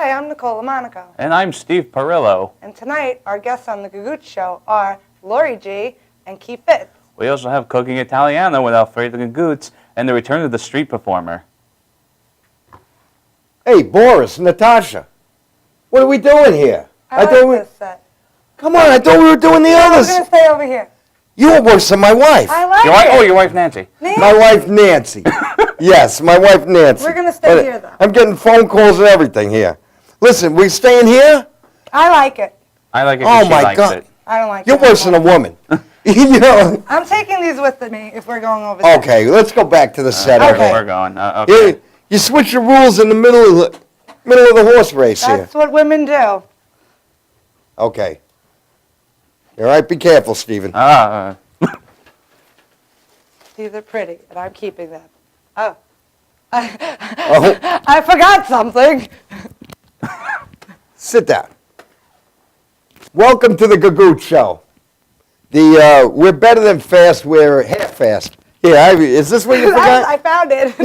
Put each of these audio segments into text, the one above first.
Hi, I'm Nicole LoMonaco. And I'm Steve Parrillo. And tonight, our guests on the Gagoot Show are Lori G. and Key Fitz. We also have Cooking Italiano with Alfredo Gagoots and the return of the street performer. Hey, Boris, Natasha, what are we doing here? I like this set. Come on, I thought we were doing the We're others. going to stay over here. You were worse than my wife. I like it. Your wife Nancy. My wife Nancy. Yes, my wife Nancy. We're going to stay here, though. I'm getting phone calls and everything here. Listen, we staying here? I like it. I like it Oh, because she my likes God. it. I don't like it. You're worse than a woman. You know. I'm taking these with me if we're going over there. Okay, let's go back to the set. Okay. We're going. Okay. You switch your rules in the middle of the horse race here. That's what women do. Okay. All right, be careful, Stephen. These are pretty, and I'm keeping them. Oh. I forgot something. Sit down. Welcome to the Gagoot Show. We're better than fast, we're half fast. Yeah, is this what you forgot? I found it.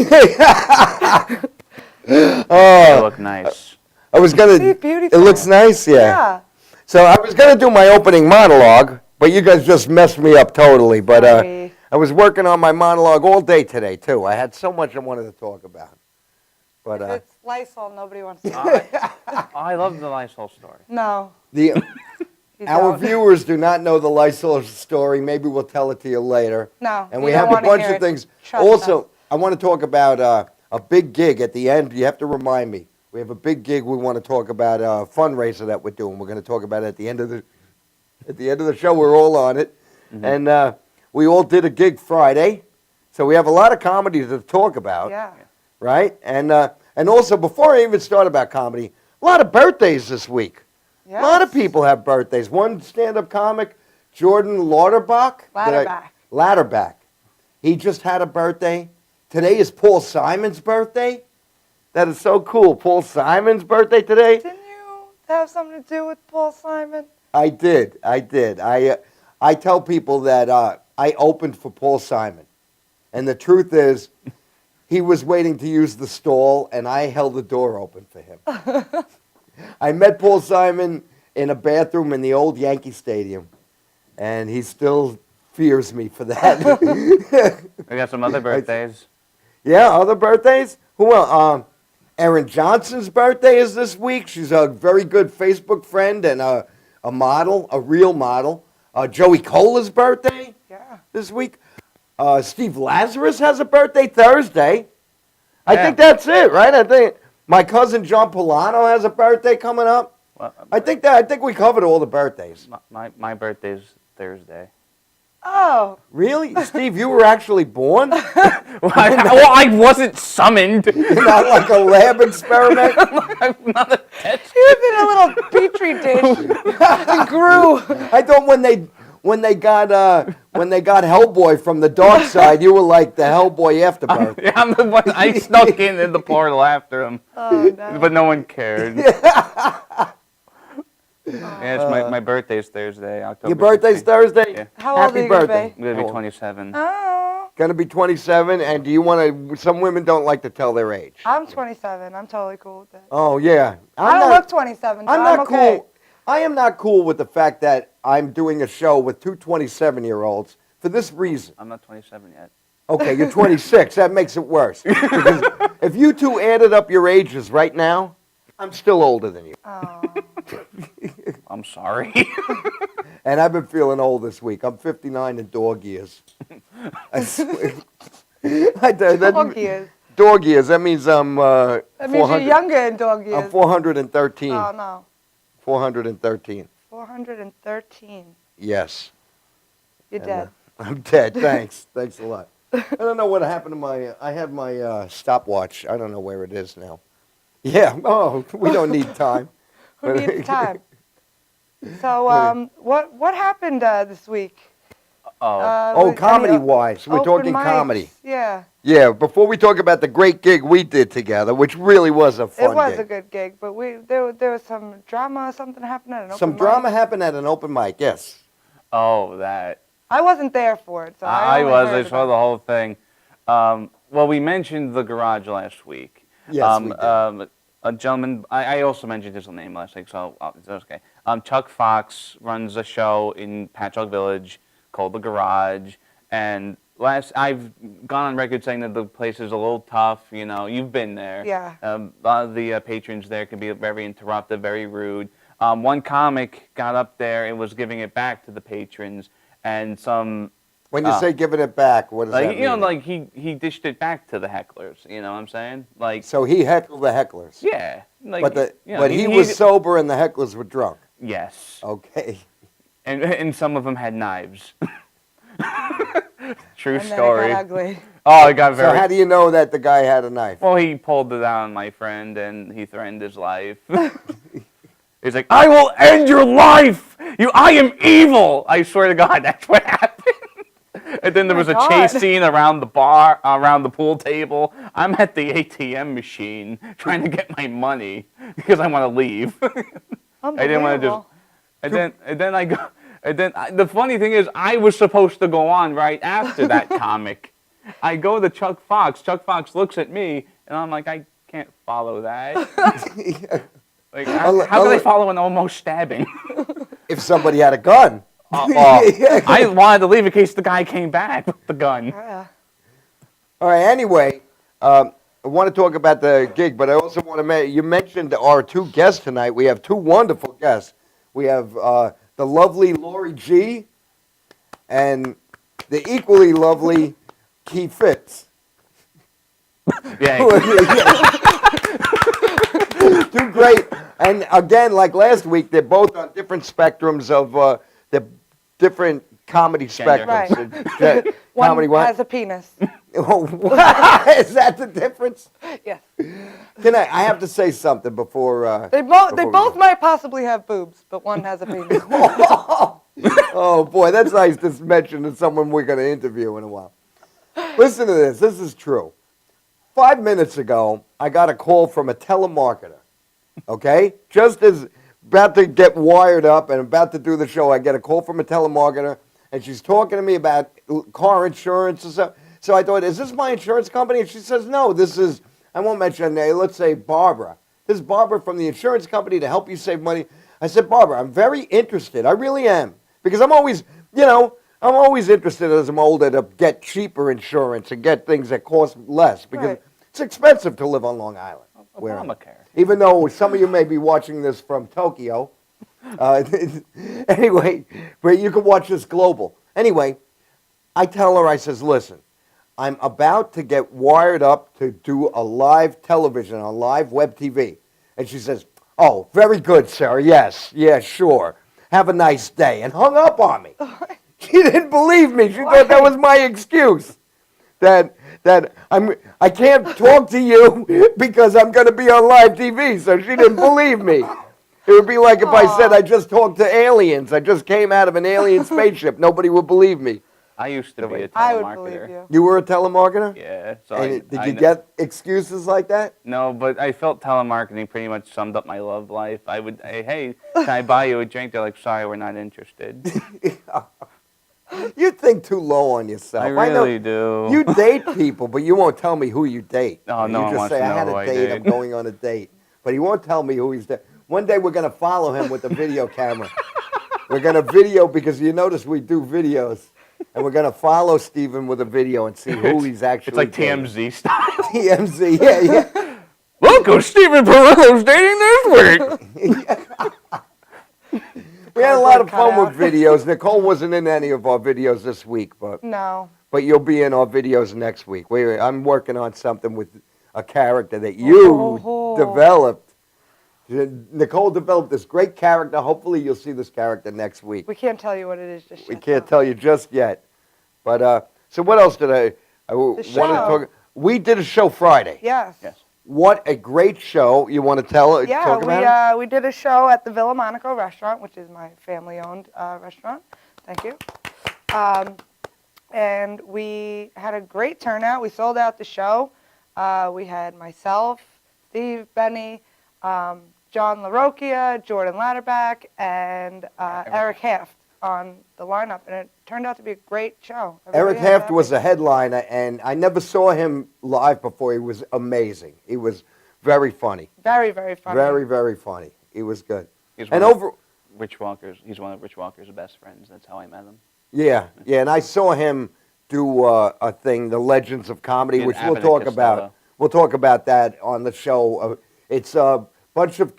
They look nice. I was gonna. See, beautiful. It looks nice, yeah. So I was gonna do my opening monologue, but you guys just messed me up totally. But Sorry. I was working on my monologue all day today too. I had so much I wanted to talk about. But If it's Lysol, nobody wants to do it. I love the Lysol story. No. the You our don't. viewers do not know the Lysol story. Maybe we'll tell it to you later. No. And you we don't have a wanna bunch hear of it. things. Trust Also, us. I want to talk about a big gig at the end. You have to remind me. We have a big gig. We want to talk about a fundraiser that we're doing. We're going to talk about it at the end of the show. We're all on it, and we all did a gig Friday, so we have a lot of comedy to talk about. Yeah. Right, and also before I even start about comedy, a lot of birthdays this week. Yes. A lot of people have birthdays. One stand-up comic, Jordan Lauterbach. Ladderback. He just had a birthday. Today is Paul Simon's birthday. That is so cool. Paul Simon's birthday today. Didn't you have something to do with Paul Simon? I did. I tell people that I opened for Paul Simon. And the truth is, he was waiting to use the stall, and I held the door open for him. I met Paul Simon in a bathroom in the old Yankee Stadium, and he still fears me for that. We got some other birthdays. Yeah, other birthdays? Who else? Erin Johnson's birthday is this week. She's a very good Facebook friend and a model, a real model. Joey Cola's birthday this week. Steve Lazarus has a birthday Thursday. I think that's it, right? I think my cousin John Polano has a birthday coming up. Well, I think we covered all the birthdays. my birthday's Thursday. Oh. Really? Steve, you were actually born? Well, I wasn't summoned. You're not like a lab experiment? I'm not a test. He was in a little petri dish and grew. I thought when they got Hellboy from the dark side, you were like the Hellboy afterbirth. Yeah, I'm the one. I snuck in the portal after him. Oh, no. But no one cared. Yeah, it's my birthday's Thursday, October Your birthday's 16th. Thursday? Yeah. How old Happy are you going to birthday. be? I'm going to be 27. Oh. Gonna be 27, and do you want to? Some women don't like to tell their age. I'm 27. I'm totally cool with it. Oh yeah, I don't look 27, so I'm not okay. cool. I am not cool with the fact that I'm doing a show with two 27-year-olds for this reason. I'm not 27 yet. Okay, you're 26. That makes it worse. Because if you two added up your ages right now, I'm still older than you. Oh. I'm sorry. And I've been feeling old this week. I'm 59 in dog years. I swear. Dog years. Dog years. That means I'm. That means you're younger in dog years. I'm 413. Oh, no. 413. 413. Yes. You're dead. I'm dead. Thanks. Thanks a lot. I don't know what happened to my. I had my stopwatch. I don't know where it is now. Yeah. Oh, we don't need time. Who needs time? So, what happened this week? Comedy-wise, we're talking mics. comedy. Yeah. Yeah. Before we talk about the great gig we did together, which really was a fun It was gig. a good gig, but there was some drama or something happened at an open Some mic. drama happened at an open mic. Yes. Oh, that. I wasn't there for it, so I only was. heard I saw about the whole thing. Well, we mentioned the garage last week. Yes, we did. a gentleman. I also mentioned his name last week, so it's okay. Chuck Fox runs a show in Patchogue Village called The Garage, and I've gone on record saying that the place is a little tough. You know, you've been there. Yeah. A lot of the patrons there can be very interruptive, very rude. One comic got up there and was giving it back to the patrons, and some. When you say giving it back, what does that mean? You know, like he dished it back to the hecklers. You know what I'm saying? Like. So he heckled the hecklers. Yeah. Like, but he was sober and the hecklers were drunk. Yes. Okay. And some of them had knives. True And story. then it got ugly. Oh, it got very. So how do you know that the guy had a knife? Well, he pulled it out on my friend and he threatened his life. He's like, "I will end your life. I am evil." I swear to God, that's what happened. And then there was a chase scene around the bar, around the pool table. I'm at the ATM machine trying to get my money because I want to leave. I didn't want to just. And then I go. And then the funny thing is, I was supposed to go on right after that comic. I go to Chuck Fox. Chuck Fox looks at me, and I'm like, I can't follow that. Like, how could I follow an almost stabbing? If somebody had a gun. I wanted to leave in case the guy came back with the gun. Yeah. All right, anyway, I want to talk about the gig, but I also want to you mentioned our two guests tonight. We have two wonderful guests. We have the lovely Lori G and the equally lovely Key Fitz. Yeah. Two great. And again, like last week, they're both on different spectrums of the different comedy spectrums. Right. Comedy One what? has a penis. Oh, is that the difference? Yes. I have to say something before. They both might possibly have boobs, but one has a penis. Oh boy, that's nice to mention to someone we're going to interview in a while. Listen to this. This is true. 5 minutes ago, I got a call from a telemarketer. Okay? Just as about to get wired up and about to do the show, I get a call from a telemarketer, and she's talking to me about car insurance and stuff. So I thought, is this my insurance company? And she says, no, this is, I won't mention her name, let's say Barbara. This is Barbara from the insurance company to help you save money. I said, Barbara, I'm very interested. I really am. Because I'm always, I'm always interested as I'm older to get cheaper insurance and get things that cost less. Because it's expensive to live on Long Island. Obamacare. Even though some of you may be watching this from Tokyo. Anyway, but you can watch this global. Anyway, I tell her, I says, listen, I'm about to get wired up to do a live television, on live web TV. And she says, oh, very good, sir. Yes, sure. Have a nice day. And hung up on me. She didn't believe me. She thought that was my excuse. That I can't talk to you because I'm going to be on live TV. So she didn't believe me. It would be like if I said I just talked to aliens. I just came out of an alien spaceship. Nobody would believe me. I used to be a telemarketer. I would believe you. You were a telemarketer? Yeah. So did you get excuses like that? No, but I felt telemarketing pretty much summed up my love life. I would, hey, can I buy you a drink? They're like, sorry, we're not interested. You think too low on yourself. I really do. You date people, but you won't tell me who you date. Oh, no one You just wants say, to know I had who a I date, date. I'm going on a date. But he won't tell me who he's dating. One day we're going to follow him with a video camera. We're going to video, because you notice we do videos. And we're going to follow Stephen with a video and see who he's actually It's like dating. TMZ style. TMZ, yeah. Look, Stephen Parrillo's dating this week. We had a lot of fun with videos. Nicole wasn't in any of our videos this week, but No. you'll be in our videos next week. I'm working on something with a character that you developed. Nicole developed this great character. Hopefully you'll see this character next week. We can't tell you what it is just yet. We can't tell you just yet. But so what else did I wanted to talk? We did a show Friday. Yes. What a great show. You want to talk about it? We did a show at the LoMonaco restaurant, which is my family-owned restaurant. Thank you. And we had a great turnout. We sold out the show. We had myself, Steve, Benny, John LaRocchia, Jordan Latterback, and Eric Haft on the lineup, and it turned out to be a great show. Eric Haft was a headliner, and I never saw him live before. He was amazing. He was very funny. Very, very funny. Very, very funny. He was good. He's And one of over, Rich Walker's. He's one of Rich Walker's best friends. That's how I met him. yeah, and I saw him do a thing, The Legends of Comedy, In which we'll Abbott and talk Costello. about. We'll talk about that on the show. It's a bunch of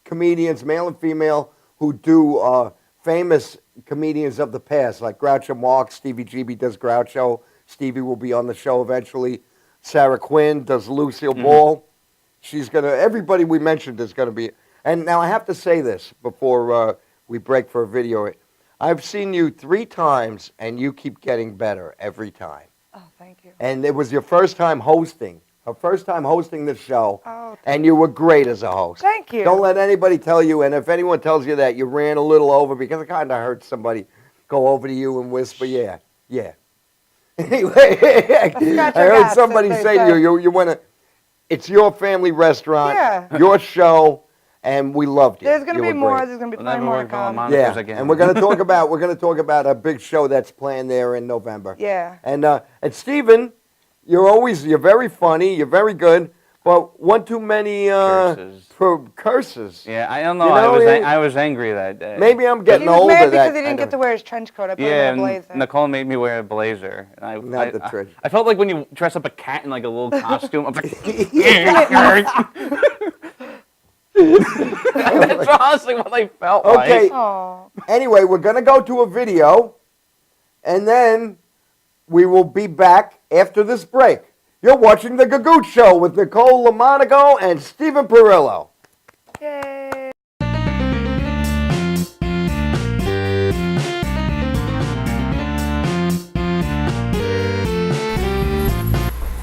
comedians, male and female, who do famous comedians of the past, like Groucho Marx. Stevie GB does Groucho. Stevie will be on the show eventually. Sarah Quinn does Lucille Ball. She's everybody we mentioned is gonna be. And now I have to say this before we break for a video. I've seen you 3 times, and you keep getting better every time. Oh, thank you. And it was your first time hosting. Her first time hosting the show. Oh, And you were great as a host. Thank you. Don't let anybody tell you, and if anyone tells you that you ran a little over, because I kind of heard somebody go over to you and whisper, yeah. Anyway, I heard gas, somebody as they say to say. you went it's your family restaurant, Yeah. your show, and we loved you. There's going to You be were more. great. There's going to be Well, plenty never more work to come. on Yeah, again. and we're gonna talk about a big show that's planned there in November. Yeah. And Stephen, you're very funny, you're very good, but one too many Curses. curses. Yeah, I don't know. You know, I was angry that day. Maybe I'm getting He was older. mad that because he didn't get to wear his trench coat. I put Yeah, him in a blazer. Nicole made me wear a blazer. And Not the trench. I felt like when you dress up a cat in like a little costume. I'm like, that's honestly what I felt Okay. like. Aw. Anyway, we're gonna go to a video, and then we will be back after this break. You're watching The Gagoot Show with Nicole LoMonaco and Stephen Parrillo. Yay.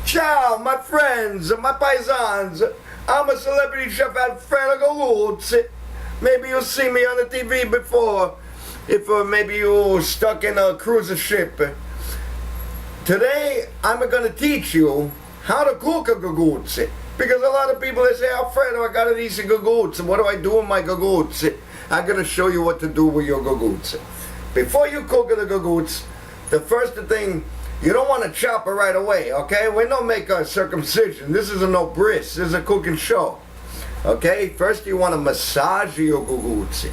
Ciao, my friends, my paisans. I'm a celebrity chef Alfredo Galuzzi. Maybe you'll see me on the TV before, if maybe you're stuck in a cruise ship. Today, I'm going to teach you how to cook a gaguzzi. Because a lot of people, they say, Alfredo, I got to eat a gaguzzi. What do I do with my gaguzzi? I'm going to show you what to do with your gaguzzi. Before you cook the gaguzzi, the first thing, you don't want to chop it right away, okay? We don't make a circumcision. This is a no bris. This is a cooking show. Okay? First, you want to massage your gaguzzi.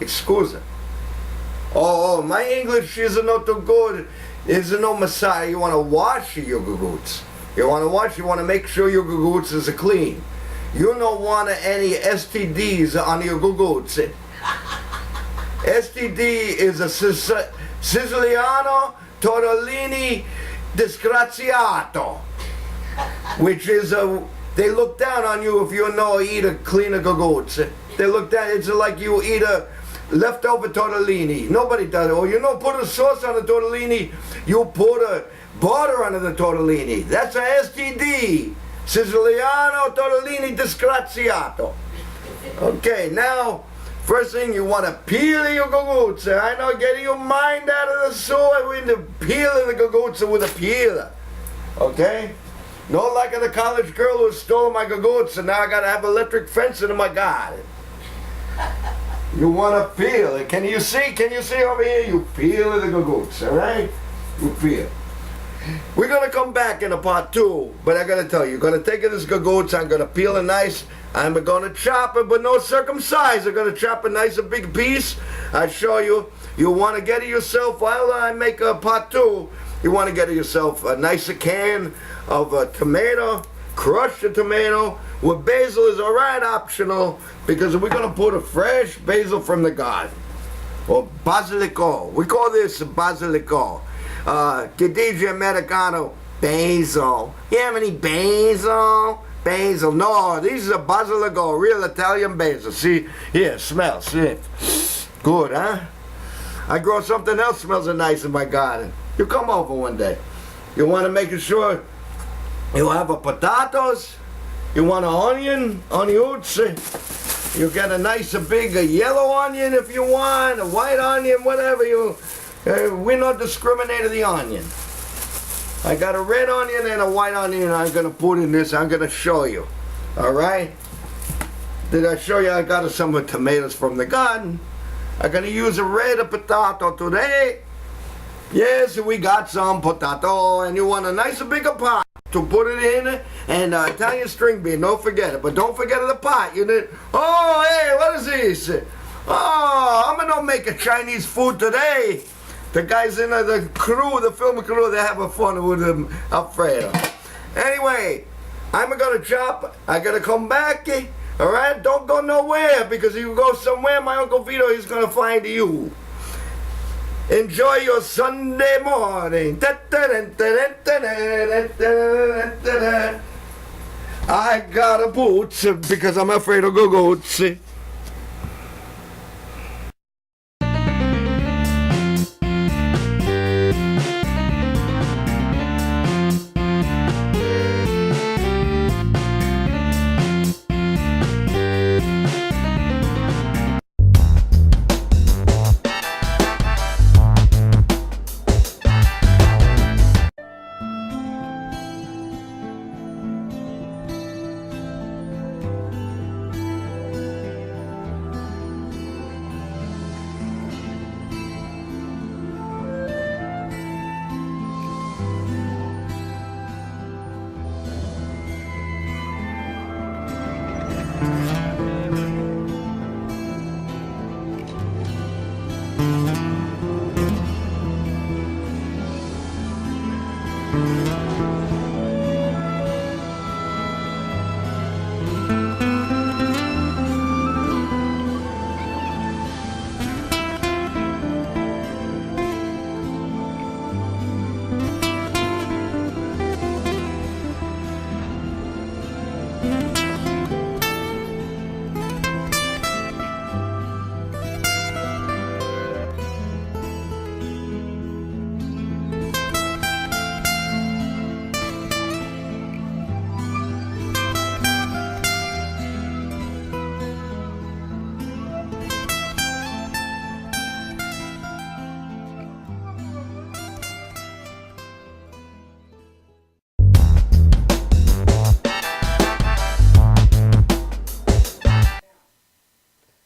Scusa. Oh, my English is not too good. Is no massage. You want to wash your gaguzzi. You want to make sure your gaguzzi is clean. You don't want any STDs on your gaguzzi. STD is a Siciliano tortellini disgraziato, which is they look down on you if you know eat a clean gaguzzi. They look down. It's like you eat a leftover tortellini. Nobody does it. Or put a sauce on the tortellini. You put a butter on the tortellini. That's a STD. Siciliano tortellini disgraziato. Okay, now, first thing you want to peel your gaguzzi. I know, getting your mind out of the soil with the peeling the gaguzzi with a peeler. Okay? Not like the college girl who stole my gaguzzi. Now I got to have electric fence in my garden. You want to peel it. Can you see? Can you see over here? You peel the gaguzzi, all right? You peel. We're going to come back in a part 2, but I got to tell you, you're going to take this gaguzzi, I'm going to peel it nice, I'm going to chop it, but no circumcise. I'm going to chop a nice a big piece. I show you. You want to get it yourself, while I make a part 2, you want to get it yourself a nicer can of tomato, crushed tomato, with basil is all right, optional, because we're going to put a fresh basil from the garden, or basilico. We call this basilico. Gadigia Americano, basil. You have any basil? Basil. No, these are basilico, real Italian basil. See, here, smell, see. Good, huh? I grow something else smells nice in my garden. You come over one day. You want to make sure you have a potatoes. You want an onions. You get a nice big yellow onion if you want, a white onion, whatever you. We not discriminate the onion. I got a red onion and a white onion I'm going to put in this. I'm going to show you. All right? Did I show you I got some tomatoes from the garden? I'm going to use a red potato today. Yes, we got some potato, and you want a nice bigger pot. to put it in, and Italian string bean, don't forget it. But don't forget the pot. You did. Oh, hey, what is this? Oh, I'm gonna make a Chinese food today. The guys in the crew, the film crew, they're having fun with Alfredo. Anyway, I'm gonna chop. I gotta come back. All right, don't go nowhere, because if you go somewhere, my Uncle Vito is gonna find you. Enjoy your Sunday morning. I got a boots because I'm afraid of goats.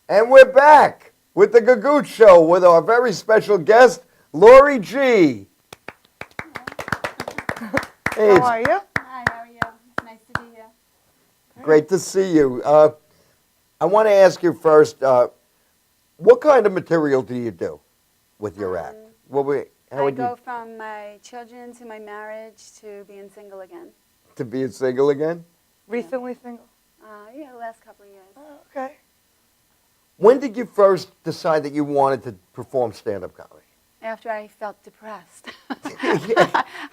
And we're back with the Gagoot Show with our very special guest, Lori G. Hey, How are you? Hi, how are you? It's nice to be here. great to see you. I want to ask you first, what kind of material do you do with your act? How I would go you from my children to my marriage to being single again. to be single again? Recently single? Yeah, the last couple of years. Oh, okay. When did you first decide that you wanted to perform stand-up comedy? After I felt depressed.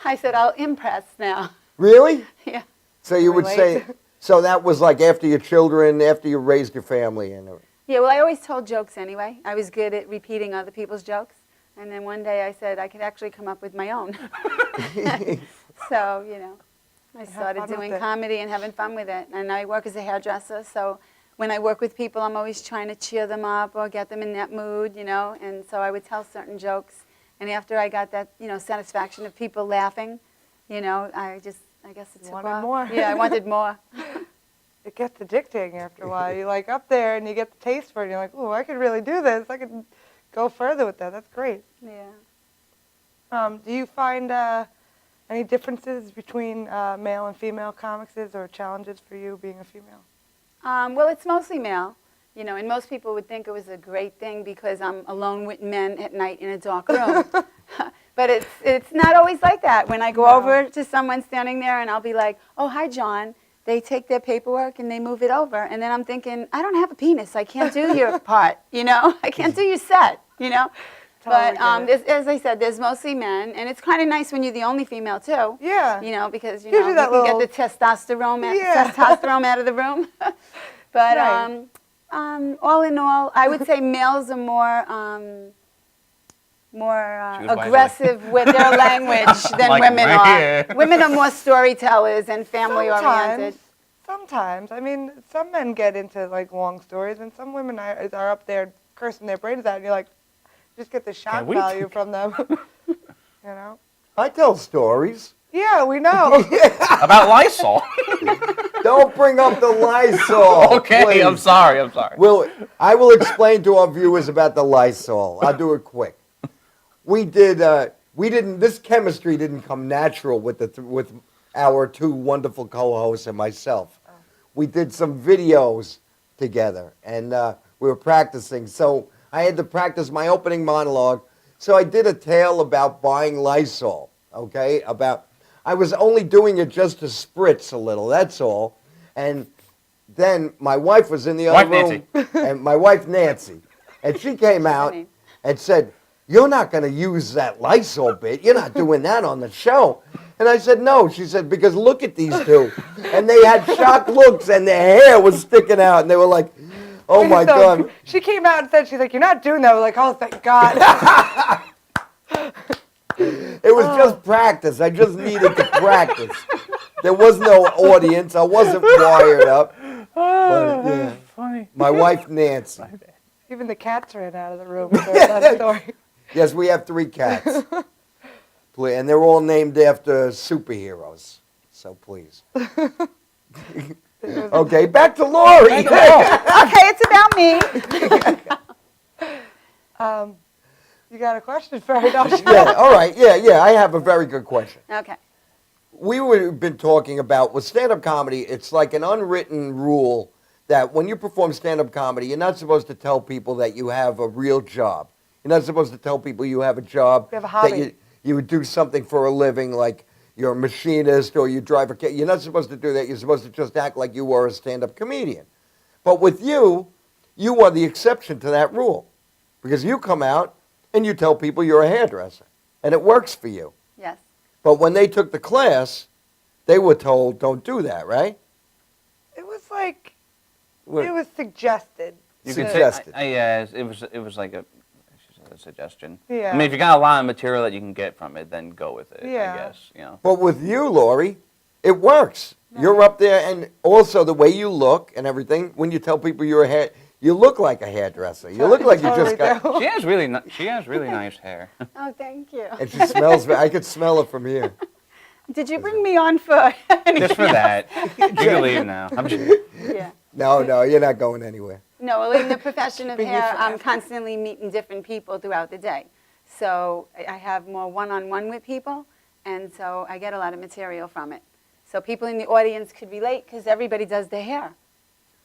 I said, I'll impress now. Really? Yeah. So you would say, Relate. so that was like after your children, after you raised your family, and Yeah, well, I always told jokes anyway. I was good at repeating other people's jokes. And then one day I said I could actually come up with my own. So, you know, I started fun with doing it. comedy and having fun with it. And I work as a hairdresser, so when I work with people, I'm always trying to cheer them up or get them in that mood, you know. And so I would tell certain jokes. And after I got that, you know, satisfaction of people laughing, you know, I guess it took Wanted off. more. Yeah, I wanted more. It gets addicting after a while. You're like up there and you get the taste for it. And you're like, oh, I could really do this. I could go further with that. That's great. Yeah. Do you find any differences between male and female comics or challenges for you being a female? Well, it's mostly male, you know, and most people would think it was a great thing because I'm alone with men at night in a dark room. But it's not always like that. When I go No. over to someone standing there and I'll be like, oh, hi, John. They take their paperwork and they move it over. And then I'm thinking, I don't have a penis. I can't do your part, you know. I can't do your set, you know. Totally But get it. as I said, there's mostly men. And it's kind of nice when you're the only female, too. Yeah. You know, because, you Gives know, you you that can little- get the testosterone, Yeah. testosterone out of the room. But Right. all in all, I would say males are more Choose wisely. aggressive with their language than Like women right are. here. Women are more storytellers and family-oriented. Sometimes. I mean, some men get into like long stories, and some women are up there cursing their brains out, and you're like, just get the shock we value from them. You know? I tell stories. Yeah, we know. About Lysol. Don't bring up the Lysol. Okay, please. I'm sorry. I will explain to our viewers about the Lysol. I'll do it quick. We didn't. This chemistry didn't come natural with our two wonderful co-hosts and myself. We did some videos together, and we were practicing. So I had to practice my opening monologue. So I did a tale about buying Lysol, okay? I was only doing it just to spritz a little, that's all. And then my wife was in the other room. And my wife, Nancy. And she came out and said, "You're not going to use that Lysol bit. You're not doing that on the show." And I said, "No." She said, "Because look at these two." And they had shocked looks, and their hair was sticking out. And they were like, "Oh, my God." She came out and said, she's like, "You're not doing that." We're like, "Oh, thank God." It was just practice. I just needed to practice. There was no audience. I wasn't wired up. But, yeah. Funny. My wife, Nancy. Even the cats ran out of the room with that story. Yes, we have 3 cats. And they're all named after superheroes. So please. Okay, back to Lori. Okay, it's about me. You got a question for her, don't you? Yeah, all right. Yeah, I have a very good question. Okay. We've been talking about, with stand-up comedy, it's like an unwritten rule that when you perform stand-up comedy, you're not supposed to tell people that you have a real job. You're not supposed to tell people you have a job. You have a hobby. That you would do something for a living, like you're a machinist or you drive a car. You're not supposed to do that. You're supposed to just act like you were a stand-up comedian. But with you are the exception to that rule. Because you come out and you tell people you're a hairdresser. And it works for you. Yes. But when they took the class, they were told, don't do that, right? It was like, What? it was suggested. You could Suggested. say, yeah, it was like a suggestion. Yeah. I mean, if you got a lot of material that you can get from it, then go with it. Yeah. I guess, you know. But with you, Lori, it works. You're up there, and also the way you look and everything, when you tell people you're a hair, you look like a hairdresser. You look like you just got... do. She has really nice hair. Oh, thank you. And she smells... I could smell it from here. Did you bring me on for Just for that. You can leave now. I'm just, Yeah. No, you're not going anywhere. No, well, in the profession of Bring you hair, I'm forever. constantly meeting different people throughout the day. So I have more one-on-one with people, and so I get a lot of material from it. So people in the audience could relate because everybody does their hair,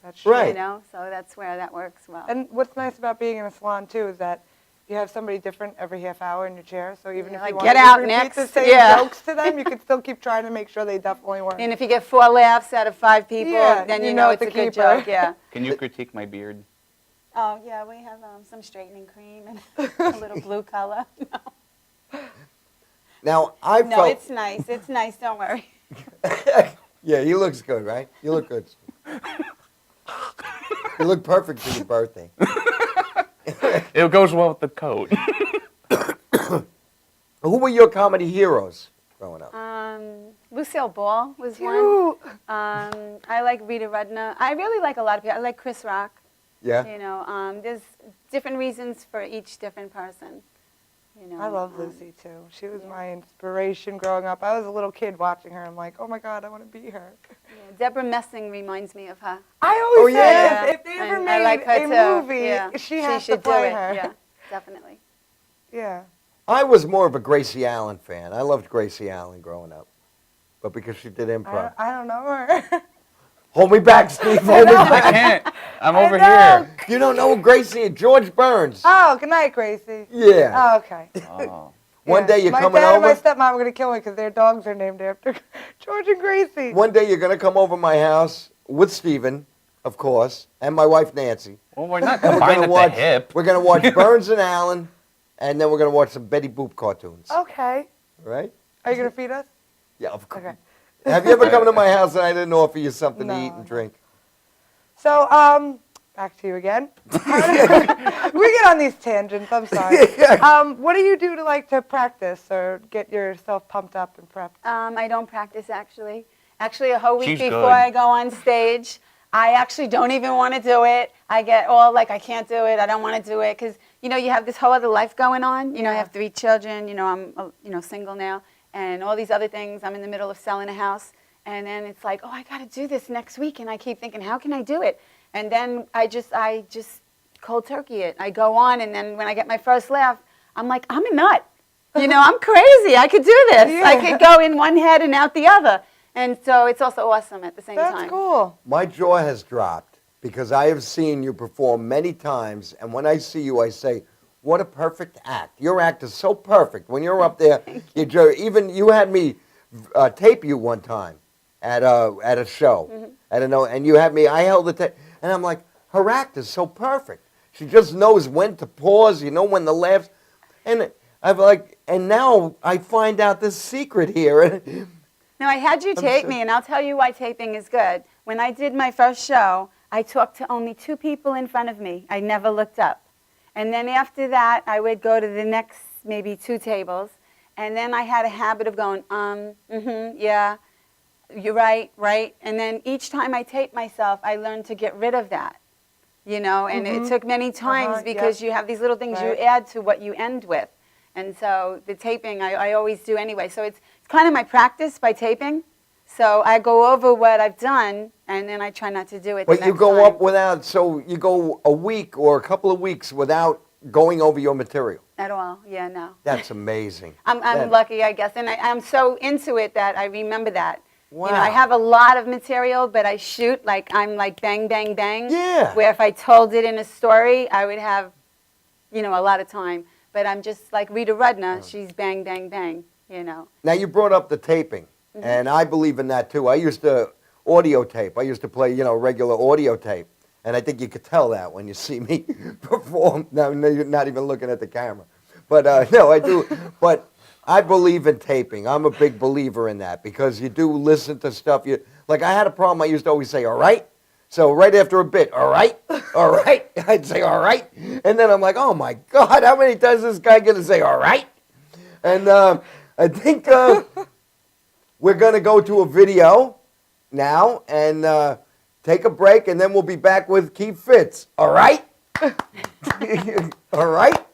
That's true. Right. you know, so that's where that works well. And what's nice about being in a salon, too, is that you have somebody different every half hour in your chair. So even Yeah, if you like, want get to out repeat next. the same Yeah. jokes to them, you can still keep trying to make sure they definitely work. And if you get 4 laughs out of 5 people, Yeah, then you you know know it's it's a a good keeper. joke, yeah. can you critique my beard? Oh, yeah, we have some straightening cream and a little blue color. Now, I No, felt... it's nice, don't worry. Yeah, he looks good, right? You look good. You look perfect for your birthday. It goes well with the coat. Who were your comedy heroes growing up? Lucille Ball was one. Cute. I like Rita Rudner. I really like a lot of people. I like Chris Rock. Yeah? You know, there's different reasons for each different person. You know, I love Lucy, too. She was my inspiration growing up. I was a little kid watching her. I'm like, oh, my God, I want to be her. Yeah, Deborah Messing reminds me of her. I always Oh, yeah. said if they ever And I made like her a too. movie, Yeah. she has to should do play it. her. Yeah, definitely. Yeah. I was more of a Gracie Allen fan. I loved Gracie Allen growing up. But because she did improv. I don't know her. Hold me back, Steve. Hold me I back. can't. I'm I over know. here. You don't know Gracie? George Burns. Oh, good night, Gracie. Yeah. Oh, okay. Oh. One Yeah. day you're my coming dad and my over. stepmom are going to kill me because their dogs are named after George and Gracie. One day you're going to come over my house with Steven, of course, and my wife Nancy. Well, we're not And combined at the hip. We're going to watch Burns and Allen, and then we're going to watch some Betty Boop cartoons. Okay. Right? Are you going to feed us? Yeah, of course. Okay. Have you ever come to my house and I didn't offer you something to No. eat and drink? So, back to you again. We get on these tangents. I'm sorry. What do you do to practice or get yourself pumped up and prepped? I don't practice, actually. Actually, a whole week She's before good. I go on stage, I actually don't even want to do it. I get all like, I can't do it. I don't want to do it. Because, you know, you have this whole other life going on. You know, I have 3 children. You know, I'm, single now. And all these other things. I'm in the middle of selling a house. And then it's like, oh, I got to do this next week. And I keep thinking, how can I do it? And then I just cold turkey it. I go on. And then when I get my first laugh, I'm like, I'm a nut. You know, I'm crazy. I could do this. Yeah. I could go in one head and out the other. And so it's also awesome at the same That's time. cool. My jaw has dropped because I have seen you perform many times, and when I see you, I say, what a perfect act. Your act is so perfect. When you're up there, even you had me tape you one time at a show. I don't know, and you had me, I held the tape, and I'm like, her act is so perfect. She just knows when to pause, you know when to laugh. And and now I find out this secret here. Now, I had you tape me, and I'll tell you why taping is good. When I did my first show, I talked to only 2 people in front of me. I never looked up. And then after that, I would go to the next maybe 2 tables, and then I had a habit of going, yeah, you're right, right. And then each time I taped myself, I learned to get rid of that, you know, and it took many times because you have these little things you add to what you end with. And so the taping, I always do anyway. So it's kind of my practice by taping. So I go over what I've done, and then I try not to do it the But next you go time. up without, so you go a week or a couple of weeks without going over your material. At all, yeah, no. That's amazing. I'm lucky, I guess, and I'm so into it that I remember that. Wow. You know, I have a lot of material, but I shoot like I'm like bang, bang, bang. Yeah. Where if I told it in a story, I would have, you know, a lot of time. But I'm just like Rita Rudner, she's bang, bang, bang, you know. Now, you brought up the taping, and I believe in that, too. I used to audio tape. I used to play, you know, regular audio tape. And I think you could tell that when you see me perform. No, you're not even looking at the camera. But, no, I do. But I believe in taping. I'm a big believer in that because you do listen to stuff. Like, I had a problem. I used to always say, all right. So right after a bit, all right, I'd say, all right. And then I'm like, oh, my God, how many times is this guy going to say, all right? And I think we're going to go to a video now and take a break, and then we'll be back with Key Fitz. All right? All right?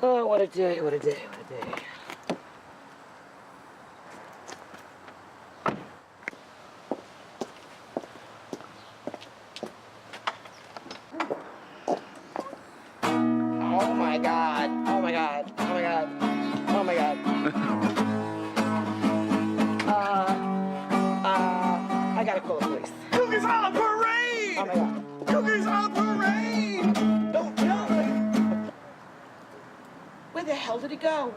Oh, what a day, what a day, what a day. Oh my God, oh my God, oh my God, oh my God. I gotta call the police. Cookies on parade! Oh my God. Cookies on parade! Don't tell me. Where the hell did he go?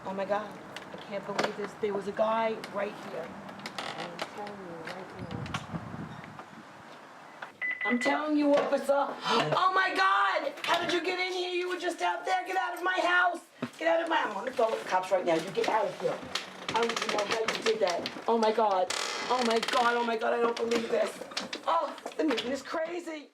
Oh my God, I can't believe this. There was a guy right here. I'm telling you, officer. Oh my God! How did you get in here? You were just out there. Get out of my house. Get out of my. I'm on the phone with the cops right now. You get out of here. I don't even know how you did that. Oh my God. Oh my God. Oh my God. I don't believe this. Oh, the meeting is crazy.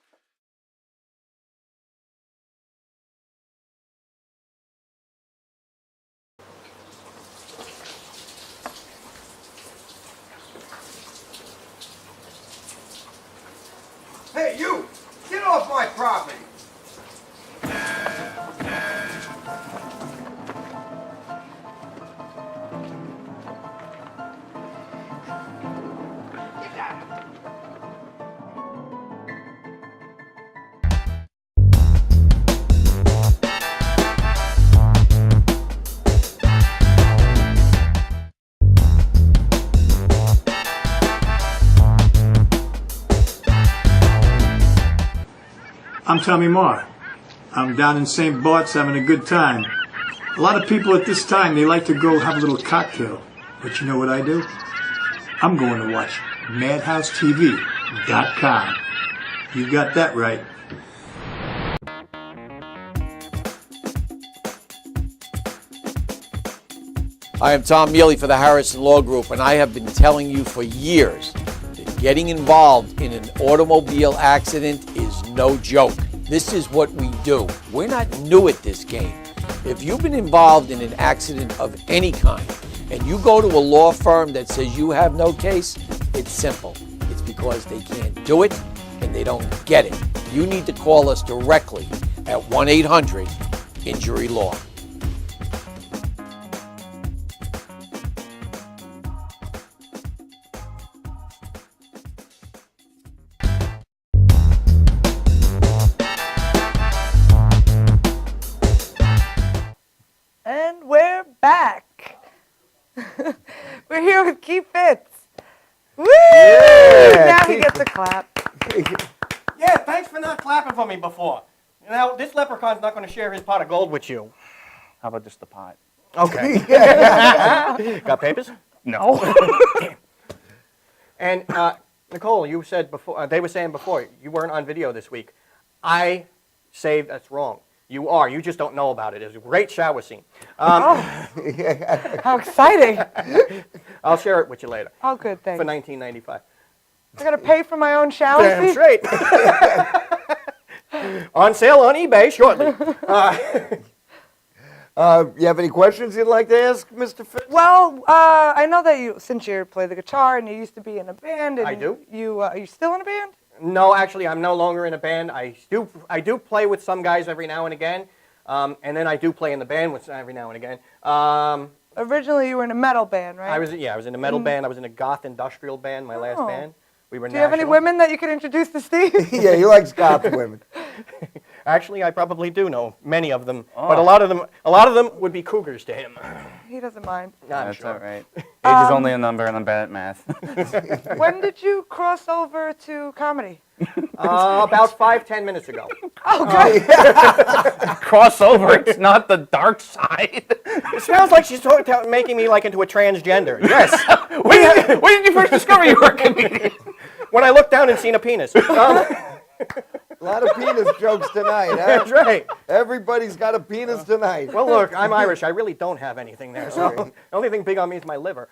Hey, you! Get off my property! I'm Tommy Marr. I'm down in St. Bart's having a good time. A lot of people at this time, they like to go have a little cocktail. But you know what I do? I'm going to watch MadhouseTV.com. You got that right. I am Tom Mealy for the Harrison Law Group, and I have been telling you for years that getting involved in an automobile accident is no joke. This is what we do. We're not new at this game. If you've been involved in an accident of any kind and you go to a law firm that says you have no case, it's simple. It's because they can't do it and they don't get it. You need to call us directly at 1-800-INJURY-LAW. And we're back. We're here with Key Fitz. Woo! Now he gets a clap. Yeah, thanks for not clapping for me before. Now, this leprechaun's not going to share his pot of gold with you. How about just the pot? Okay. Got papers? No. And Nicole, you said before, they were saying before, you weren't on video this week. I saved, that's wrong. You are. You just don't know about it. It was a great shower scene. How exciting. I'll share it with you later. Oh, good, thanks. For 1995. I gotta pay for my own shower Damn seat? straight. On sale on eBay shortly. You have any questions you'd like to ask, Mr. Fitz? Well, I know that since you play the guitar and you used to be in a band. And I do. Are you still in a band? No, actually, I'm no longer in a band. I do play with some guys every now and again, and then I do play in the band with every now and again. Originally, you were in a metal band, right? I was in a metal band. I was in a goth industrial band. My last band. We were. Do you have any women that you could introduce to Steve? Yeah, he likes goth women. Actually, I probably do know many of them, but a lot of them would be cougars to him. He doesn't mind. I'm That's sure. all right. Age is only a number, and I'm bad at math. When did you cross over to comedy? About 5-10 minutes ago. Oh, good. Crossover. It's not the dark side. It sounds like she's making me like into a transgender. Yes. When did you first discover you were a comedian? When I looked down and seen a penis. A lot of penis jokes tonight, huh? That's right. Everybody's got a penis tonight. Well, look, I'm Irish. I really don't have anything there. So the only thing big on me is my liver.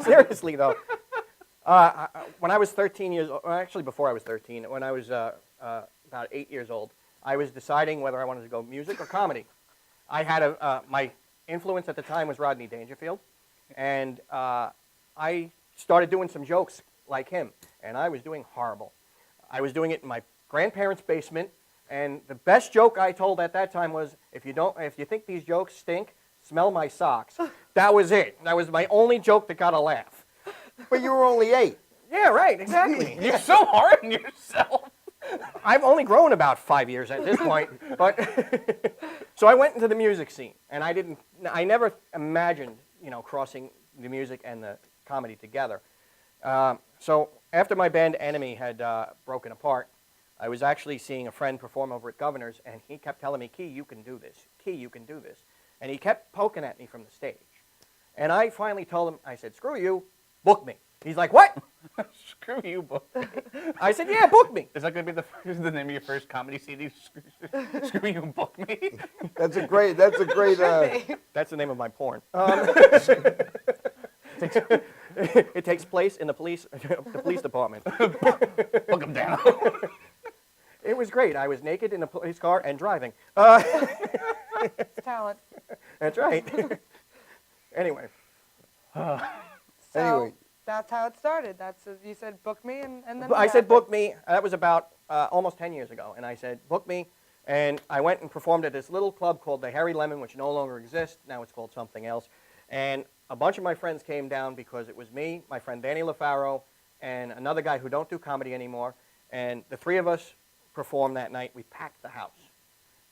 Seriously, though. When I was 13 years old, actually before I was 13, when I was about 8 years old, I was deciding whether I wanted to go music or comedy. I had my influence at the time was Rodney Dangerfield, and I started doing some jokes like him, and I was doing horrible. I was doing it in my grandparents' basement, and the best joke I told at that time was, if you think these jokes stink, smell my socks. That was it. That was my only joke that got a laugh. But you were only 8. Yeah, right, exactly. You're so hard on yourself. I've only grown about 5 years at this point, but so I went into the music scene, and I never imagined, crossing the music and the comedy together. So after my band Enemy had broken apart, I was actually seeing a friend perform over at Governor's, and he kept telling me, Key, you can do this. Key, you can do this. And he kept poking at me from the stage. And I finally told him, I said, screw you, book me. He's like, what? Screw you, book me. I said, yeah, book me. Is that going to be the name of your first comedy CD? Screw you, book me. That's a great. That's the name of my porn. It takes place in the police department. Book him down. It was great. I was naked in a police car and driving. It's talent. That's right. Anyway. So Anyway. that's how it started. You said book me, and then I said book me. That was about almost 10 years ago. And I said book me. And I went and performed at this little club called the Harry Lemon, which no longer exists. Now it's called something else. And a bunch of my friends came down because it was me, my friend Danny LaFaro, and another guy who don't do comedy anymore. And the three of us performed that night. We packed the house.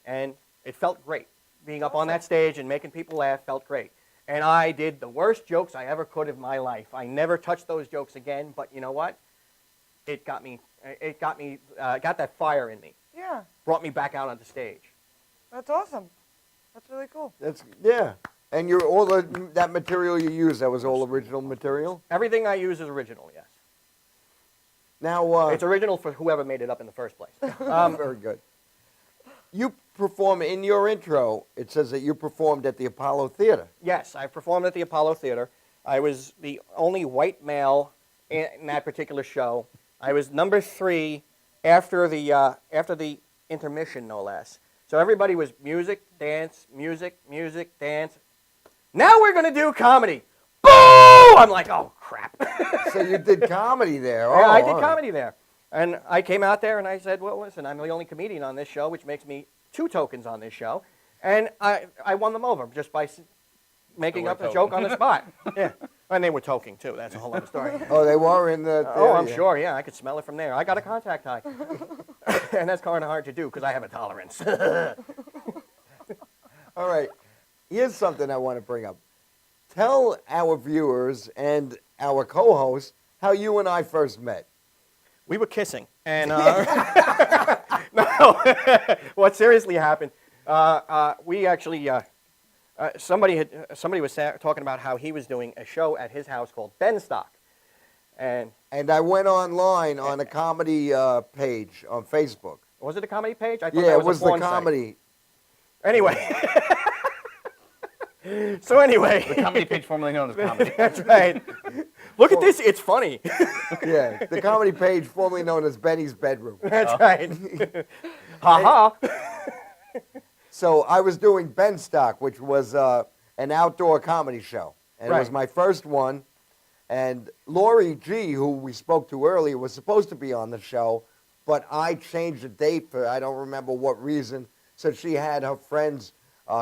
And it felt great. Being up on that stage and making people laugh felt great. And I did the worst jokes I ever could in my life. I never touched those jokes again, but you know what? It got that fire in me. Yeah, Brought me back out on the stage. that's awesome. That's really cool. Yeah. And that material you used, that was all original material? Everything I use is original, yes. Now, It's original for whoever made it up in the first place. very good. You perform in your intro. It says that you performed at the Apollo Theater. Yes, I performed at the Apollo Theater. I was the only white male in that particular show. I was number 3 after the intermission, no less. So everybody was music, dance, music, music, dance. Now we're going to do comedy. Boo! I'm like, oh, crap. So you did comedy there. Yeah, I Oh, did comedy there. And I came out there and I said, well, listen, I'm the only comedian on this show, which makes me 2 tokens on this show. And I won them over just by making up a joke on the spot. Yeah. And they were toking, too. That's a whole other story. Oh, they were in the theater? Oh, I'm sure, yeah. I could smell it from there. I got a contact high. And that's kind of hard to do because I have a tolerance. All right. Here's something I want to bring up. Tell our viewers and our co-hosts how you and I first met. We were kissing. And no, what seriously happened, we actually, somebody was talking about how he was doing a show at his house called Ben Stock. And I went online on a comedy page on Facebook. was it a comedy page? I thought Yeah, that it was a the porn site. comedy. Anyway. So anyway. The comedy page formerly known as comedy. That's right. Look at this. It's funny. Yeah, the comedy page formerly known as Benny's Bedroom. That's right. Ha ha. So I was doing Ben Stock, which was an outdoor comedy show. And it was Right. my first one. And Lori G., who we spoke to earlier, was supposed to be on the show, but I changed the date for I don't remember what reason. So she had her friend's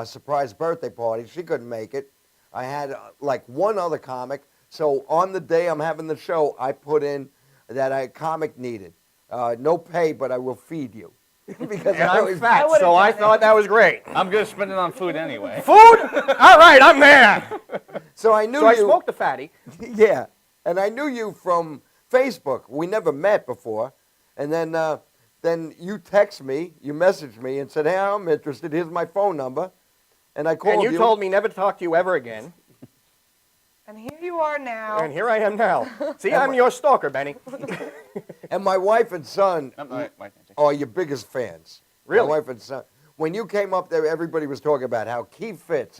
surprise birthday party. She couldn't make it. I had like one other comic. So on the day I'm having the show, I put in that a comic needed. No pay, but I will feed you. Because And I'm fat, I would've so I done thought that was great. I'm going to spend it on food anyway. Food? All right, I'm there. So I knew So I you. smoked the fatty. Yeah, and I knew you from Facebook. We never met before, and then you text me, you messaged me, and said, "Hey, I'm interested. Here's my phone number," and I called And you. you told me never to talk to you ever again. And here you are now. And here I am now. See, I'm your stalker, Benny. And my wife and son My are your biggest fans. Really? My wife and son. When you came up there, everybody was talking about how Key Fitz.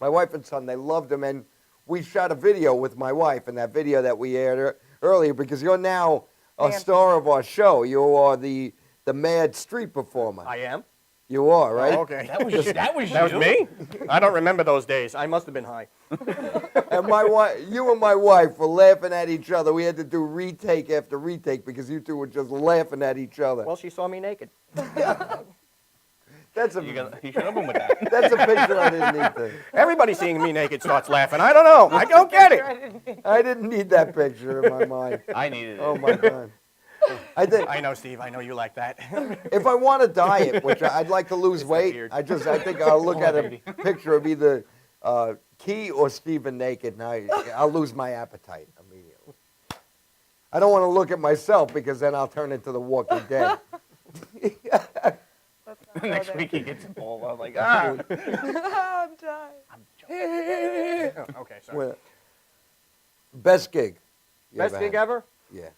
My wife and son, they loved him, and we shot a video with my wife, and that video that we aired earlier, because you're now a Man. star of our show. You are the mad street performer. I am. You are, right? Oh, okay. That was That was me? I don't remember those days. I must have been high. And my wife, you and my wife were laughing at each other. We had to do retake after retake because you two were just laughing at each other. Well, she saw me naked. That's You should have been with that. that's a picture I didn't need to. Everybody seeing me naked starts laughing. I don't know. I don't get it. I didn't need that picture in my mind. I needed it. Oh my God. I think I know, Steve. I know you like that. if I want to diet, which I'd like to lose weight, beard. I think I'll look at a baby. picture of either Key or Steven naked, and I'll lose my appetite immediately. I don't want to look at myself because then I'll turn into the Walking Dead. Let's not go Next there. week he gets involved. I'm like, ah. I'm dying. Okay, sorry. Well, best gig. you Best ever gig had? ever? Yeah.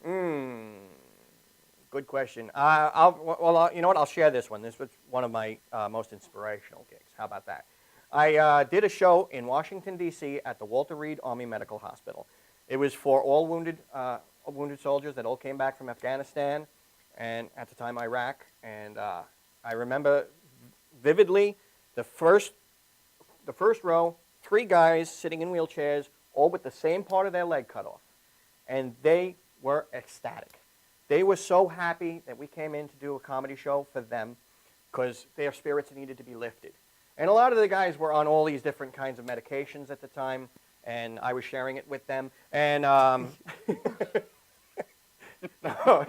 Good question. You know what? I'll share this one. This was one of my most inspirational gigs. How about that? I did a show in Washington, D.C. at the Walter Reed Army Medical Hospital. It was for all wounded soldiers that all came back from Afghanistan and at the time Iraq. And I remember vividly the first row, 3 guys sitting in wheelchairs, all with the same part of their leg cut off. And they were ecstatic. They were so happy that we came in to do a comedy show for them because their spirits needed to be lifted. And a lot of the guys were on all these different kinds of medications at the time, and I was sharing it with them. And no,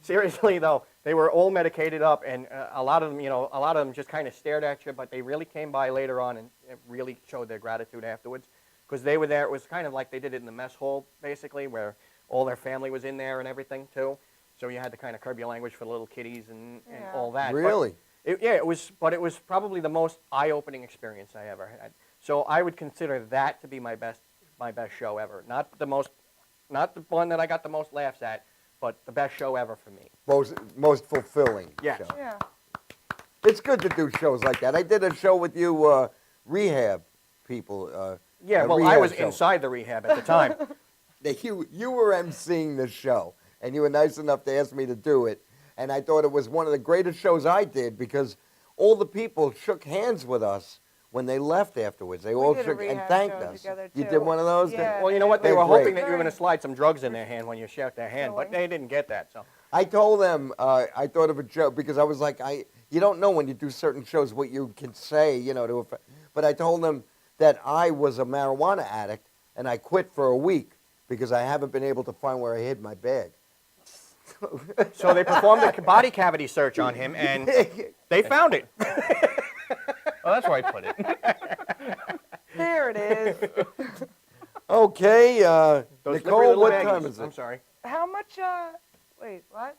seriously though, they were all medicated up, and a lot of them just kind of stared at you, but they really came by later on and really showed their gratitude afterwards because they were there. It was kind of like they did it in the mess hall, basically, where all their family was in there and everything too. So you had to kind of curb your language for the little kiddies and all that. Really? It was probably the most eye-opening experience I ever had. So I would consider that to be my best show ever. Not the one that I got the most laughs at, but the best show ever for me. Most fulfilling. Yes. show. Yeah. It's good to do shows like that. I did a show with you, rehab people. Yeah, a well, I rehab was show. inside the rehab at the time. You were emceeing the show, and you were nice enough to ask me to do it. And I thought it was one of the greatest shows I did because all the people shook hands with us when they left afterwards. They all did a shook and rehab thanked show us. together, You too. did one of those? Yeah. Well, you know what? They They're were hoping great. that you were going to slide some drugs in their hand when you shook their hand, but they didn't get that. So I told them, I thought of a joke because I was like, you don't know when you do certain shows what you can say, but I told them that I was a marijuana addict and I quit for a week because I haven't been able to find where I hid my bag. So they performed a body cavity search on him, and they found it. Oh, that's where I put it. There it is. Okay, Those slippery Nicole, little what baggies. time is I'm it? sorry. How much, wait, what?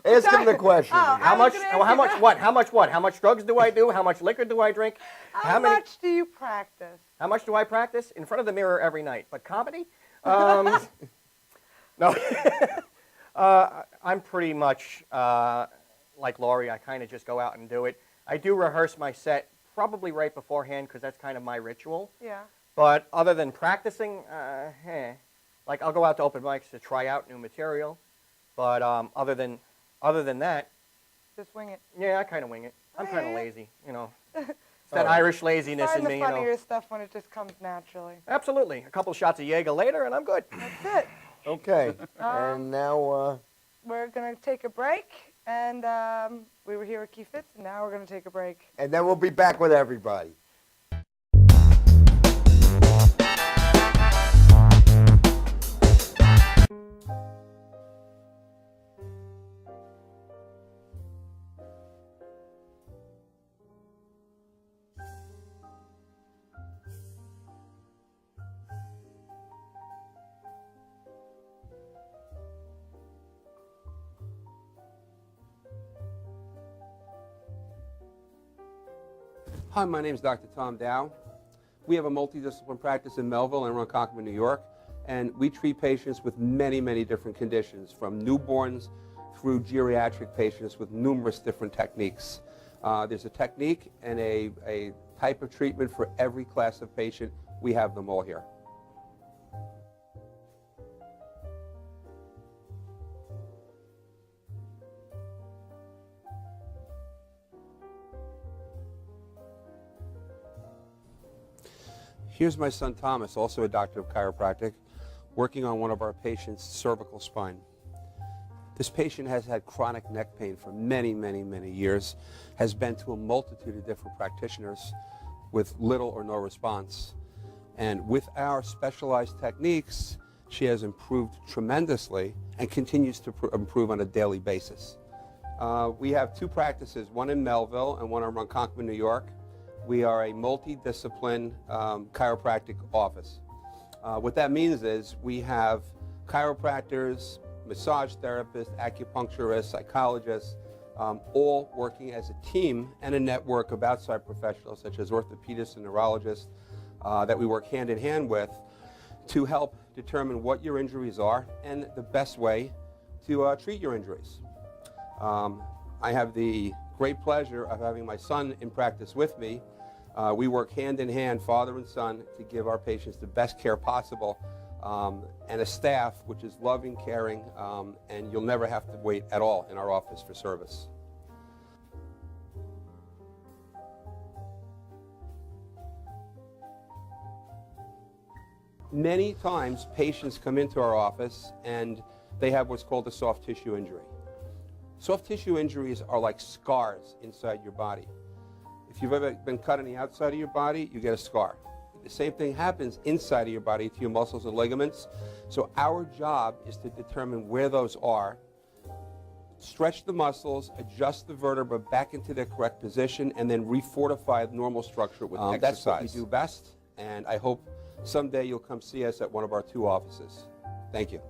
Ask him the question. Oh, How I was much? gonna How ask much? you What? How much? What? How much drugs do I do? How much liquor do I drink? How many? much do you practice? How much do I practice? In front of the mirror every night. But comedy? No. I'm pretty much like Laurie. I kind of just go out and do it. I do rehearse my set probably right beforehand because that's kind of my ritual. Yeah. But other than practicing, like I'll go out to open mics to try out new material. But other than that, Just wing it. yeah, I kind of wing it. I'm Oh, kind of yeah. lazy, It's that Irish laziness Find in the me, funnier stuff when it just comes naturally. Absolutely. A couple shots of Jaeger later, and I'm good. That's it. Okay, and now, We're going to take a break, and we were here with Key Fitz, and now we're going to take a break. and then we'll be back with everybody. Hi, my name is Dr. Tom Dow. We have a multidisciplinary practice in Melville and Ronkonkoma, New York, and we treat patients with many, many different conditions, from newborns through geriatric patients with numerous different techniques. There's a technique and a type of treatment for every class of patient. We have them all here. Here's my son Thomas, also a doctor of chiropractic, working on one of our patients' cervical spine. This patient has had chronic neck pain for many, many, many years, has been to a multitude of different practitioners with little or no response. And with our specialized techniques, she has improved tremendously and continues to improve on a daily basis. We have two practices, one in Melville and one in Ronkonkoma, New York. We are a multidiscipline chiropractic office. What that means is we have chiropractors, massage therapists, acupuncturists, psychologists, all working as a team and a network of outside professionals such as orthopedists and neurologists that we work hand in hand with to help determine what your injuries are and the best way to treat your injuries. I have the great pleasure of having my son in practice with me. We work hand in hand, father and son, to give our patients the best care possible, and a staff which is loving, caring, and you'll never have to wait at all in our office for service. Many times patients come into our office and they have what's called a soft tissue injury. Soft tissue injuries are like scars inside your body. If you've ever been cut on the outside of your body, you get a scar. The same thing happens inside of your body to your muscles and ligaments. So our job is to determine where those are, stretch the muscles, adjust the vertebra back into their correct position, and then refortify the normal structure with exercise. That's what we do best, and I hope someday you'll come see us at one of our two offices. Thank you.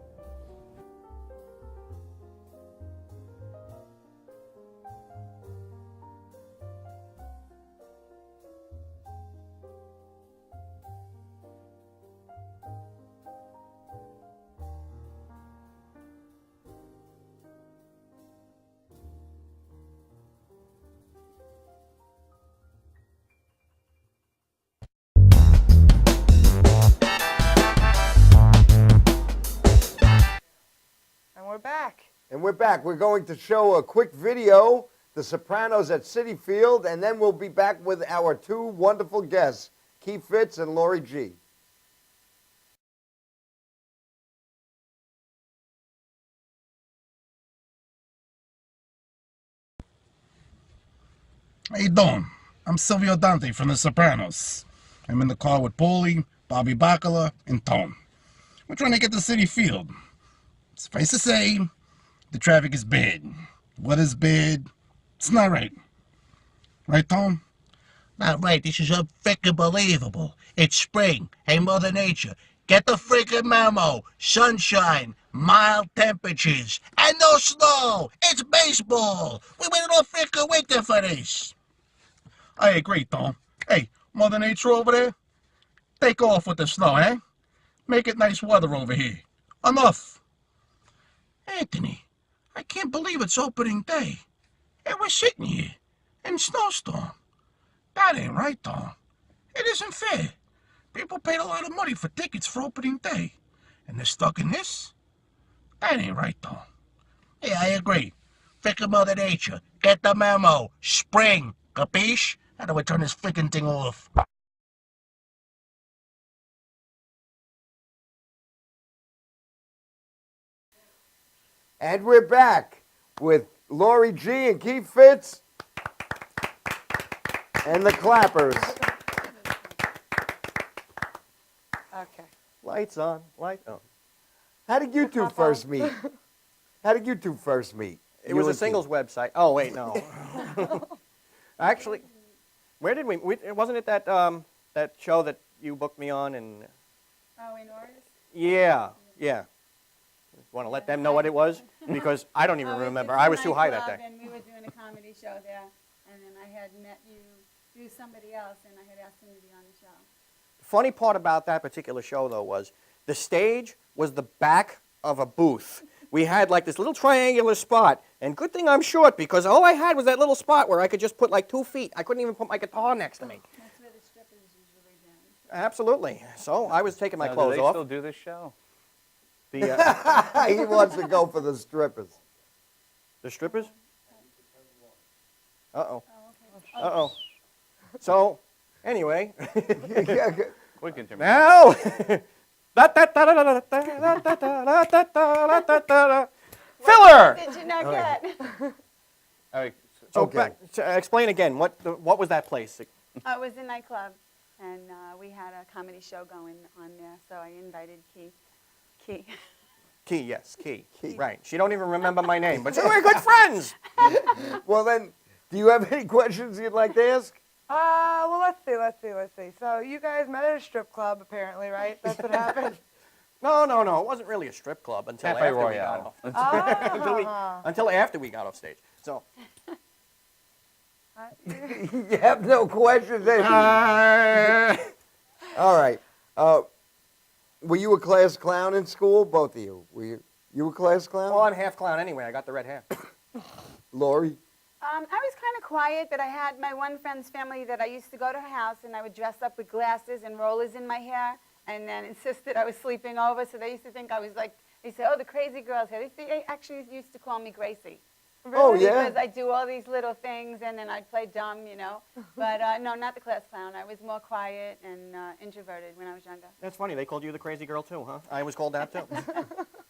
We're back. And we're back. We're going to show a quick video, The Sopranos at Citi Field, and then we'll be back with our two wonderful guests, Key Fitz and Lori G. How you doing? I'm Silvio Dante from The Sopranos. I'm in the car with Paulie, Bobby Bacala, and Tom. We're trying to get to Citi Field. Suffice to say, the traffic is bad. Weather's bad. It's not right. Right, Tom? Not right. This is freaking believable. It's spring. Hey, Mother Nature, get the freaking memo. Sunshine, mild temperatures, and no snow. It's baseball. We waited all freaking winter for this. I agree, Tom. Hey, Mother Nature over there, take off with the snow, eh? Make it nice weather over here. Enough. Anthony, I can't believe it's opening day. And we're sitting here in snowstorm. That ain't right, Tom. It isn't fair. People paid a lot of money for tickets for opening day, and they're stuck in this? That ain't right, Tom. Yeah, I agree. Frickin' Mother Nature, get the memo. Spring, capiche? How do I turn this frickin' thing off? And we're back with Lori G and Key Fitz and the clappers. Okay. Lights on, lights on. How did you two first meet? How did you two first meet? It was a singles website. Oh, wait, no. Actually, where did we wasn't it that that show that you booked me on and Oh, in Oris? yeah. Want to let them know what it was? Because I don't even remember. I was too high that day. And we were doing a comedy show there, and then I had met you through somebody else, and I had asked him to be on the show. The funny part about that particular show, though, was the stage was the back of a booth. We had like this little triangular spot, and good thing I'm short because all I had was that little spot where I could just put like 2 feet. I couldn't even put my guitar next to me. That's where the strippers usually dance. Absolutely. So I was taking my clothes do they off. still do this show? He wants to go for the strippers. The strippers? Uh-oh. Uh-oh. So, anyway. Quick intermission. Now. Filler. Did you not get? All right. So Okay. explain again. What was that place? It was a nightclub, and we had a comedy show going on there, so I invited Key. Key, yes, Key. Right. She don't even remember my name, but we're good friends. Well then, do you have any questions you'd like to ask? Well, let's see. So you guys met at a strip club, apparently, right? That's what happened? No. It wasn't really a strip club until Cafe after we got Royale. off. Until after we got off stage. So. You have no questions. All right. Were you a class clown in school? Both of you. Were you a class clown? Well, I'm half clown anyway. I got the red hair. Lori? I was kind of quiet, but I had my one friend's family that I used to go to her house, and I would dress up with glasses and rollers in my hair, and then insisted I was sleeping over. So they used to think I was like, they said, "Oh, the crazy girl's here." They actually used to call me Gracie. Oh, yeah? Because I do all these little things, and then I'd play dumb, But no, not the class clown. I was more quiet and introverted when I was younger. That's funny. They called you the crazy girl too, huh? I was called that too.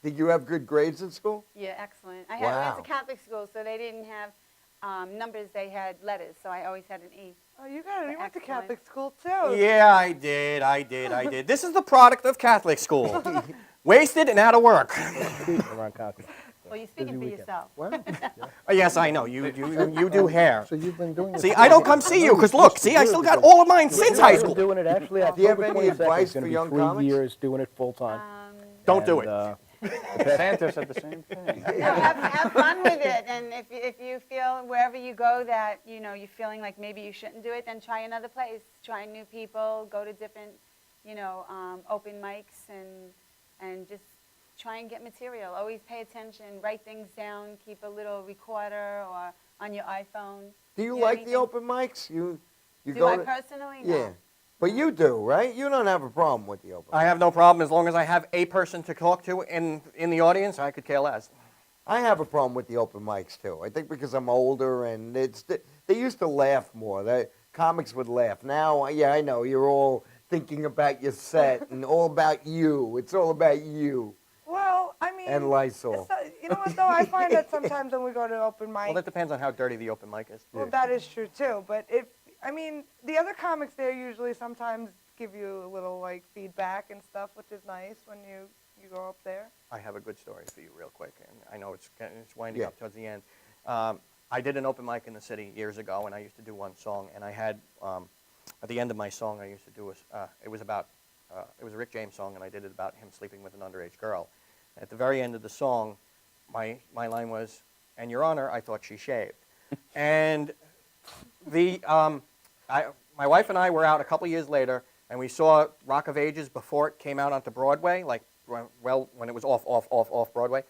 Did you have good grades in school? Yeah, excellent. I Wow. went to Catholic school, so they didn't have numbers. They had letters, so I always had an E. Oh, you went to Excellent. Catholic school, too. Yeah, I did. This is the product of Catholic school. Wasted and out of work. Well, you're speaking for yourself. Yes, I know. You do hair. So you've been doing it. See, I don't come see you because look, see, I still got all of mine since high school. Doing it actually. Do you have October any 22nd advice is gonna for be young 3 comics? years doing it full time. Don't do it. Santa said the same thing. Have fun with it, and if you feel wherever you go that you're feeling like maybe you shouldn't do it, then try another place, try new people, go to different open mics, and just try and get material. Always pay attention, write things down, keep a little recorder or on your iPhone. Do you Do like anything? the open mics? You Do go I to- personally? No. Yeah. But you do, right? You don't have a problem with the open I have no problem as long as I have a person to talk to in the audience. I could care less. I have a problem with the open mics too. I think because I'm older and they used to laugh more. Comics would laugh. Now, yeah, I know you're all thinking about your set and all about you. It's all about you Well, I mean, and Lysol. you know what, though? I find that sometimes when we go to open mic, Well, that depends on how dirty the open mic is. well, that is true, too. But the other comics there usually sometimes give you a little, feedback and stuff, which is nice when you go up there. I have a good story for you real quick, and I know it's winding Yeah. up towards the end. I did an open mic in the city years ago, and I used to do one song, and I had, at the end of my song, I used to do it was a Rick James song, and I did it about him sleeping with an underage girl. At the very end of the song, my line was, "And Your Honor, I thought she shaved." And my wife and I were out a couple years later, and we saw Rock of Ages before it came out onto Broadway, when it was off Broadway.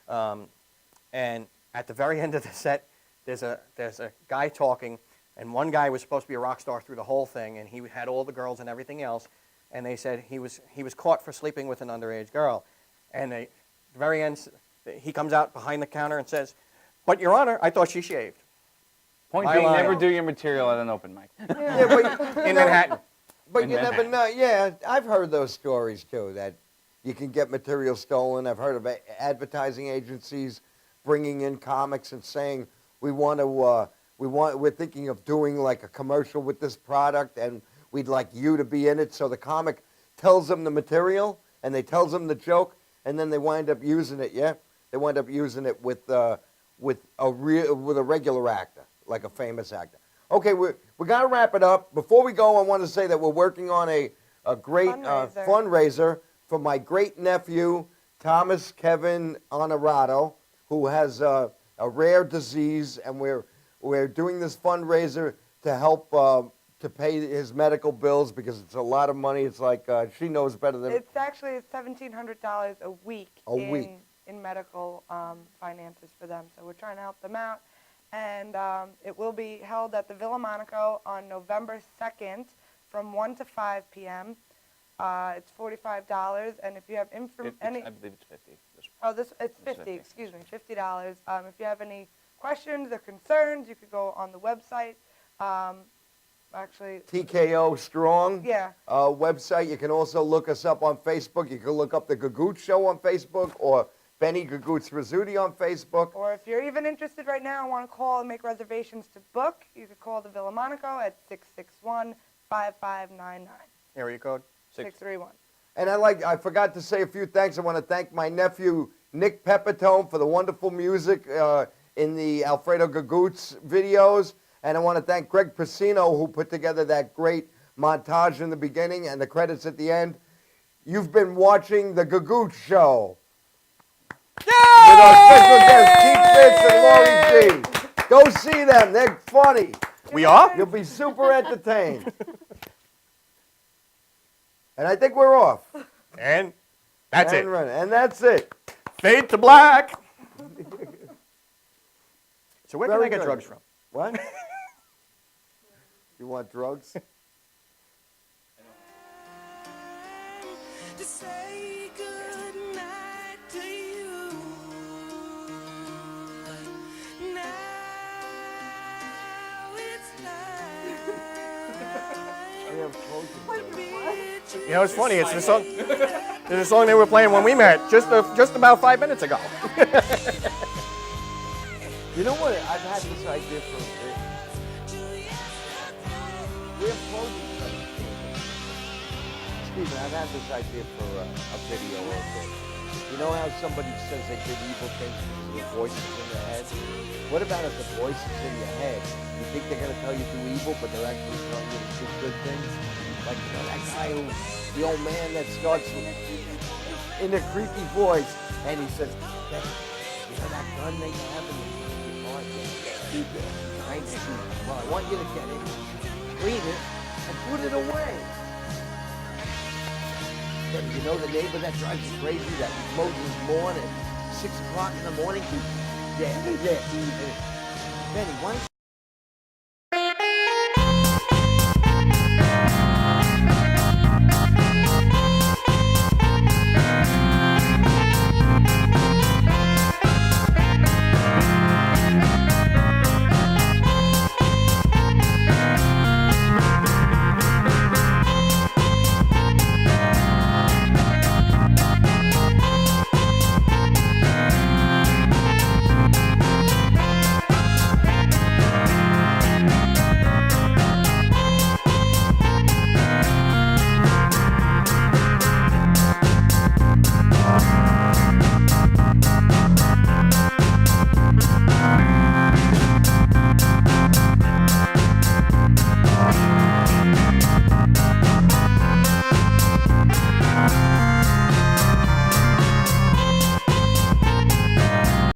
And at the very end of the set, there's a guy talking, and one guy was supposed to be a rock star through the whole thing, and he had all the girls and everything else, and they said he was caught for sleeping with an underage girl. And at the very end, he comes out behind the counter and says, "But Your Honor, I thought she shaved." Point My being, line. never do your material at an open mic. Yeah, but, In Manhattan. But In you never Manhattan. know. Yeah, I've heard those stories too, that you can get material stolen. I've heard of advertising agencies bringing in comics and saying, we're thinking of doing like a commercial with this product and we'd like you to be in it. So the comic tells them the material and they tells them the joke and then they wind up using it, yeah? They wind up using it with a regular actor, like a famous actor. Okay, we got to wrap it up. Before we go, I want to say that we're working on a great fundraiser for my great nephew, Thomas Kevin Honorato, who has a rare disease, and we're doing this fundraiser to help to pay his medical bills because it's a lot of money. It's like she knows better than It's actually $1,700 a week. week. In medical finances for them. So we're trying to help them out. And it will be held at the Villa Monaco on November 2nd from 1 to 5 p.m. It's $45. And if you have I believe it's 50. it's 50, excuse me, $50. If you have any questions or concerns, you could go on the website. actually. TKO Strong Yeah. website. You can also look us up on Facebook. You can look up the Gagoots Show on Facebook or Benny Rizzuti on Facebook. Or if you're even interested right now and want to call and make reservations to book, you could call the LoMonaco at 661-5599. Area code? 631. And I forgot to say a few thanks. I want to thank my nephew, Nick Pepitone, for the wonderful music in the Alfredo Gagoots videos. And I want to thank Greg Pacino, who put together that great montage in the beginning and the credits at the end. You've been watching The Gagoots Show. Yay! With our special guests, Key Fitz and Lori G. Go see them. They're funny. We are? You'll be super entertained. And I think we're off. And that's it. And that's it. Fade to black. So where can Very I get good. drugs from? What? You want drugs? To say goodnight to you. Now it's You know, it's funny. It's the song. It's the song they were playing when we met, just about 5 minutes ago. You know what? I've had this idea for a bit. We have closing stuff. Steven, I've had this idea for a video or a bit. You know how somebody says they did evil things because the voices in their head? What about if the voices in your head, you think they're going to tell you to do evil, but they're actually telling you to do good things? Like, you know, that guy who, the old man that starts in a creepy voice, and he says, hey, you know that gun they have in the car? Keep it. Right? Well, I want you to get it, clean it, and put it away. But you know the neighbor that drives you crazy, that mows his lawn at 6 o'clock in the morning? Yeah. Benny, why don't